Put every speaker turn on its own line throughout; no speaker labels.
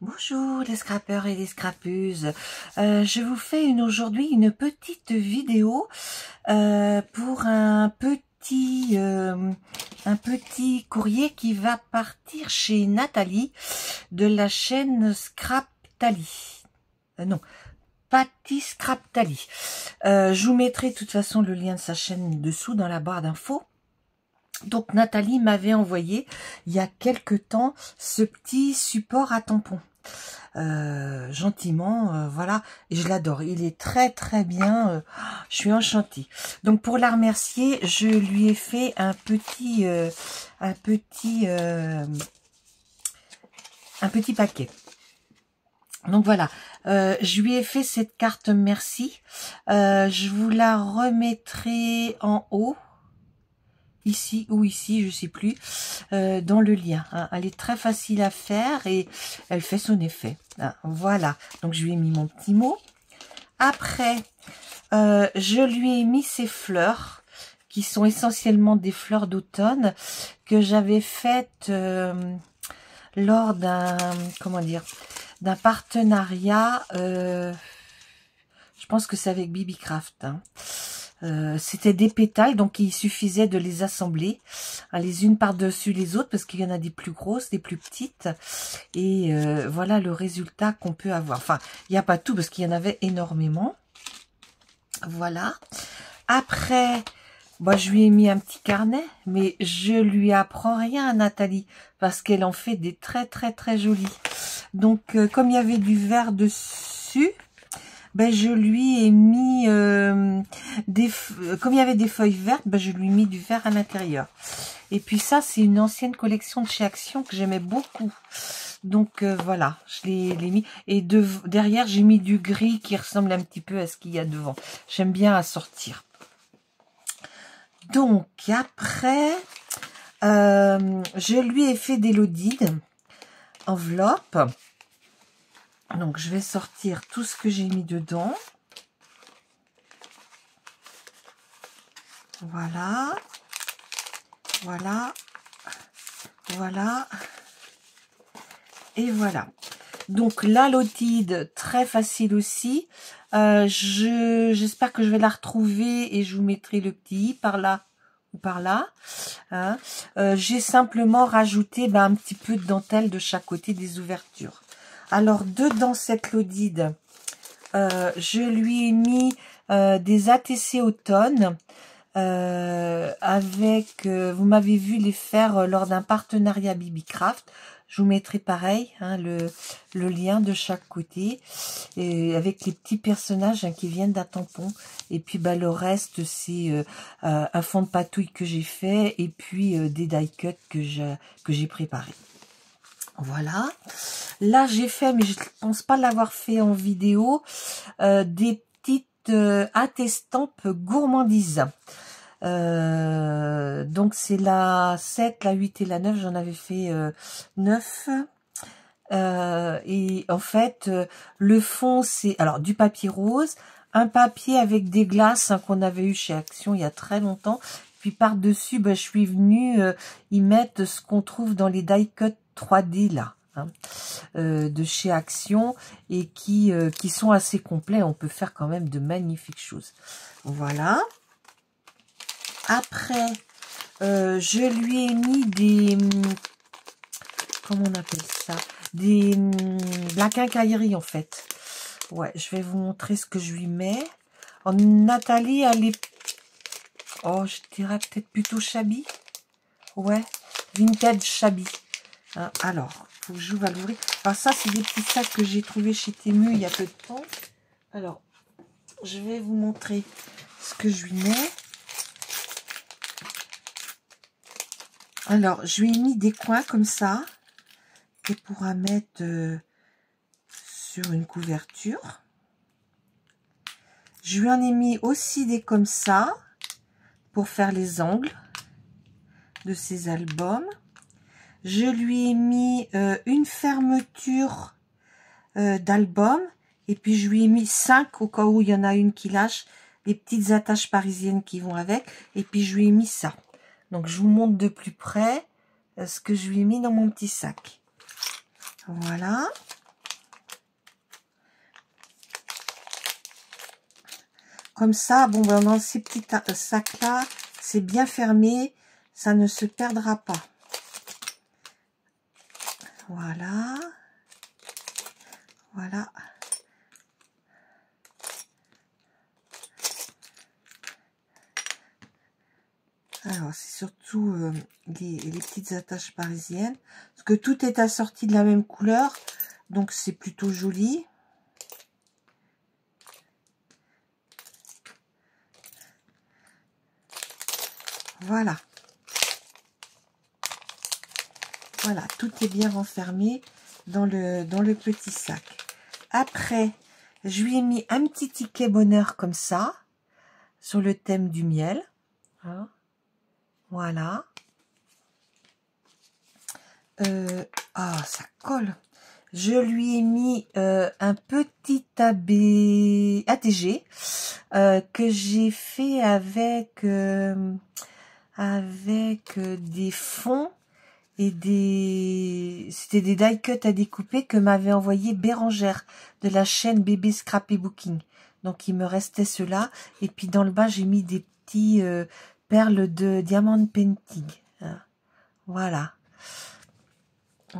Bonjour les scrappeurs et les scrappeuses, je vous fais aujourd'hui une petite vidéo pour un petit courrier qui va partir chez Nathalie de la chaîne Scraptali. Non, Patty Scraptali. Je vous mettrai de toute façon le lien de sa chaîne dessous dans la barre d'infos. Donc Nathalie m'avait envoyé il y a quelque temps ce petit support à tampons. Gentiment, voilà, et je l'adore, il est très bien, je suis enchantée. Donc pour la remercier, je lui ai fait un petit paquet. Donc voilà, je lui ai fait cette carte merci, je vous la remettrai en haut, ici ou ici, je sais plus, dans le lien. Hein. Elle est très facile à faire et elle fait son effet. Hein. Voilà, donc je lui ai mis mon petit mot. Après, je lui ai mis ces fleurs, qui sont essentiellement des fleurs d'automne, que j'avais faites lors d'un, comment dire, d'un partenariat, je pense que c'est avec Bibi Craft, hein. C'était des pétales, donc il suffisait de les assembler les unes par-dessus les autres, parce qu'il y en a des plus grosses, des plus petites, et voilà le résultat qu'on peut avoir. Enfin, il n'y a pas tout, parce qu'il y en avait énormément. Voilà. Après, moi, je lui ai mis un petit carnet, mais je lui apprends rien à Nathalie, parce qu'elle en fait des très jolis. Donc, comme il y avait du vert dessus, ben je lui ai mis comme il y avait des feuilles vertes, ben je lui ai mis du vert à l'intérieur. Et puis ça, c'est une ancienne collection de chez Action que j'aimais beaucoup. Donc voilà, je l'ai mis. Et derrière, j'ai mis du gris qui ressemble un petit peu à ce qu'il y a devant. J'aime bien assortir. Donc après, je lui ai fait des lodides enveloppe. Donc, je vais sortir tout ce que j'ai mis dedans. Voilà. Voilà. Voilà. Et voilà. Donc, la lotide, très facile aussi. J'espère que je vais la retrouver et je vous mettrai le petit i par là ou par là. Hein. J'ai simplement rajouté un petit peu de dentelle de chaque côté des ouvertures. Alors, dedans cette lodide, je lui ai mis des ATC automne avec, vous m'avez vu les faire lors d'un partenariat Bibi Craft. Je vous mettrai pareil, hein, le lien de chaque côté, et avec les petits personnages qui viennent d'un tampon. Et puis le reste, c'est un fond de patouille que j'ai fait, et puis des die cuts que j'ai préparé. Voilà. Là, j'ai fait, mais je ne pense pas l'avoir fait en vidéo, des petites attestampes gourmandises. Donc, c'est la 7, la 8 et la 9. J'en avais fait 9. Et en fait, le fond, c'est alors du papier rose, un papier avec des glaces qu'on avait eu chez Action il y a très longtemps. Puis par-dessus, je suis venue y mettre ce qu'on trouve dans les die cut 3D là, hein, de chez Action, et qui sont assez complets. On peut faire quand même de magnifiques choses. Voilà. Après, je lui ai mis des, comment on appelle ça, de la quincaillerie en fait. Ouais, je vais vous montrer ce que je lui mets. Nathalie, elle est, oh, je dirais peut-être plutôt shabby. Ouais, vintage shabby. Hein, alors, faut que j'ouvre à l'ouvrir. Alors ça, c'est des petits sacs que j'ai trouvé chez Temu il y a peu de temps. Alors, je vais vous montrer ce que je lui mets. Alors, je lui ai mis des coins comme ça, qu'elle pourra mettre sur une couverture. Je lui en ai mis aussi des comme ça, pour faire les angles de ses albums. Je lui ai mis une fermeture d'album, et puis je lui ai mis 5 au cas où il y en a une qui lâche, les petites attaches parisiennes qui vont avec, et puis je lui ai mis ça. Donc je vous montre de plus près ce que je lui ai mis dans mon petit sac. Voilà. Comme ça, bon, ben, dans ces petits sacs-là, c'est bien fermé. Ça ne se perdra pas. Voilà. Voilà. Alors, c'est surtout les petites attaches parisiennes. Parce que tout est assorti de la même couleur. Donc, c'est plutôt joli. Voilà. Voilà, tout est bien renfermé dans le petit sac. Après, je lui ai mis un petit ticket bonheur comme ça, sur le thème du miel. Hein, voilà. Ça colle. Je lui ai mis un petit ATG que j'ai fait avec des fonds et c'était des die cuts à découper que m'avait envoyé Bérangère de la chaîne Bébé Scrapbooking. Donc il me restait cela, et puis dans le bas j'ai mis des petits perles de diamant painting. Voilà.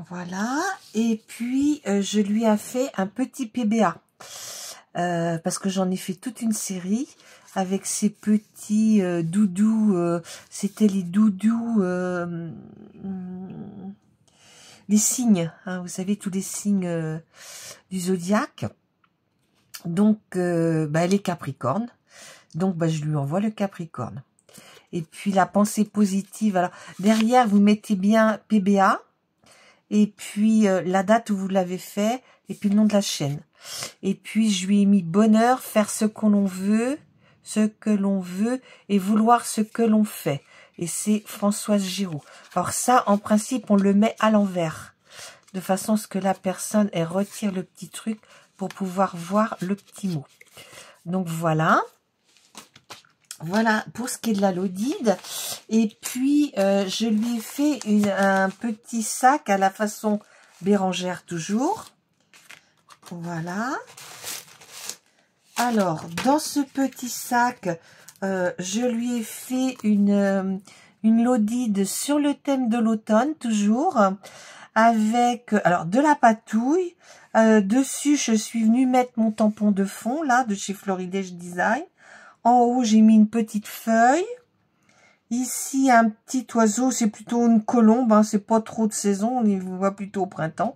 Voilà, et puis je lui ai fait un petit PBA parce que j'en ai fait toute une série avec ces petits doudous, c'était les doudous, les signes, hein, vous savez, tous les signes du zodiaque. Donc, elle est Capricorne, donc je lui envoie le Capricorne. Et puis la pensée positive, alors derrière vous mettez bien PBA, et puis la date où vous l'avez fait, et puis le nom de la chaîne. Et puis je lui ai mis bonheur, faire ce que l'on veut, et vouloir ce que l'on fait. Et c'est Françoise Giroud. Alors ça, en principe, on le met à l'envers, de façon à ce que la personne elle retire le petit truc pour pouvoir voir le petit mot. Donc voilà. Voilà pour ce qui est de la Lodide. Et puis, je lui ai fait un petit sac à la façon Bérangère toujours. Voilà. Alors, dans ce petit sac, je lui ai fait une Lodide sur le thème de l'automne, toujours, avec alors de la patouille. Dessus, je suis venue mettre mon tampon de fond, là, de chez Floridège Design. En haut, j'ai mis une petite feuille. Ici, un petit oiseau, c'est plutôt une colombe, hein, c'est pas trop de saison, on y voit plutôt au printemps.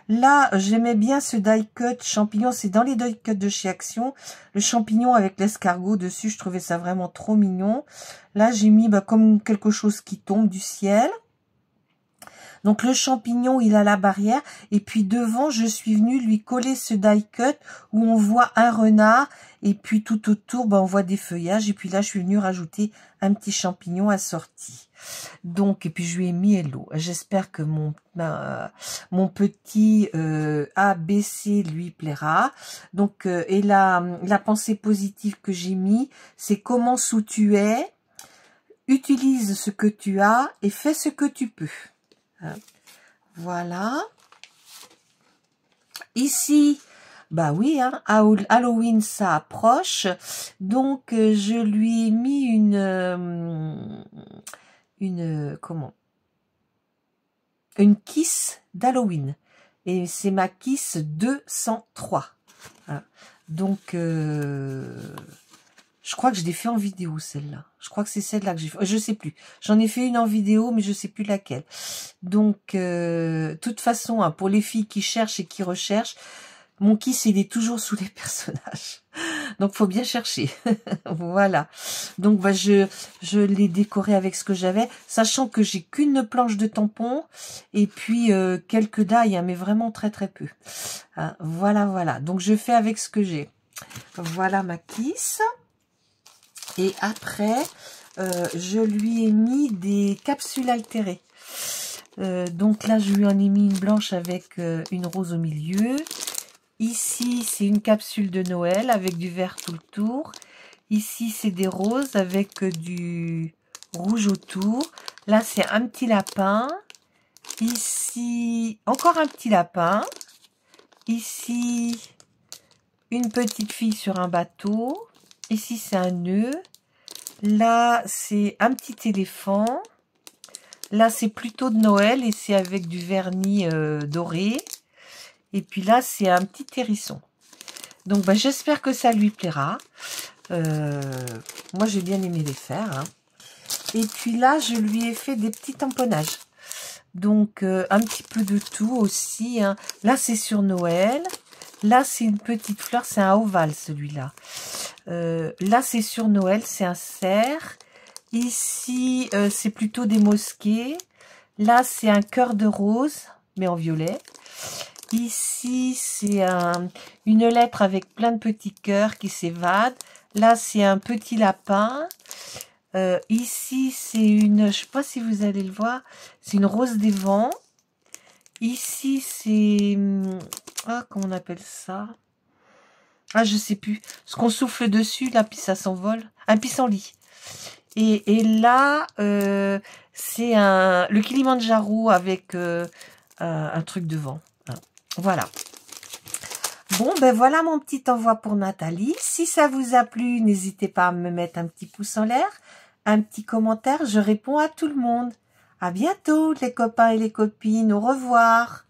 Là, j'aimais bien ce die cut champignon, c'est dans les die cuts de chez Action. Le champignon avec l'escargot dessus, je trouvais ça vraiment trop mignon. Là, j'ai mis comme quelque chose qui tombe du ciel. Donc le champignon, il a la barrière. Et puis devant, je suis venue lui coller ce die cut où on voit un renard. Et puis tout autour, on voit des feuillages. Et puis là, je suis venue rajouter un petit champignon assorti. Donc, et puis je lui ai mis hello. J'espère que mon petit ABC lui plaira. Donc, et la pensée positive que j'ai mis, c'est commence où tu es, utilise ce que tu as et fais ce que tu peux. Voilà. Ici, oui, hein, Halloween, ça approche. Donc, je lui ai mis une kiss d'Halloween. Et c'est ma kiss 203. Voilà. Donc, je crois que je l'ai fait en vidéo, celle-là. Je crois que c'est celle-là que j'ai fait. Je sais plus. J'en ai fait une en vidéo, mais je sais plus laquelle. Donc, toute façon, hein, pour les filles qui cherchent et qui recherchent, mon kiss, il est toujours sous les personnages. Donc, faut bien chercher. Voilà. Donc, je l'ai décoré avec ce que j'avais, sachant que j'ai qu'une planche de tampon et puis quelques die, hein, mais vraiment très très peu. Hein, voilà. Donc, je fais avec ce que j'ai. Voilà ma kiss. Et après, je lui ai mis des capsules altérées. Donc là, je lui en ai mis une blanche avec une rose au milieu. Ici, c'est une capsule de Noël avec du vert tout le tour. Ici, c'est des roses avec du rouge autour. Là, c'est un petit lapin. Ici, encore un petit lapin. Ici, une petite fille sur un bateau. Ici, c'est un nœud. Là, c'est un petit éléphant. Là, c'est plutôt de Noël et c'est avec du vernis doré. Et puis là, c'est un petit hérisson. Donc, bah, j'espère que ça lui plaira. Moi, j'ai bien aimé les faire. Hein. Et puis là, je lui ai fait des petits tamponnages. Donc, un petit peu de tout aussi. Hein. Là, c'est sur Noël. Là, c'est une petite fleur. C'est un ovale, celui-là. Là, c'est sur Noël. C'est un cerf. Ici, c'est plutôt des mosquées. Là, c'est un cœur de rose, mais en violet. Ici, c'est une lettre avec plein de petits cœurs qui s'évadent. Là, c'est un petit lapin. Ici, c'est une... Je sais pas si vous allez le voir. C'est une rose des vents. Ici, c'est... Ah, comment on appelle ça? Ah, je sais plus. Ce qu'on souffle dessus, là, puis ça s'envole. Un pissenlit. Et là, c'est le Kilimandjaro avec un truc devant. Voilà. Bon, ben voilà mon petit envoi pour Nathalie. Si ça vous a plu, n'hésitez pas à me mettre un petit pouce en l'air, un petit commentaire. Je réponds à tout le monde. À bientôt les copains et les copines. Au revoir.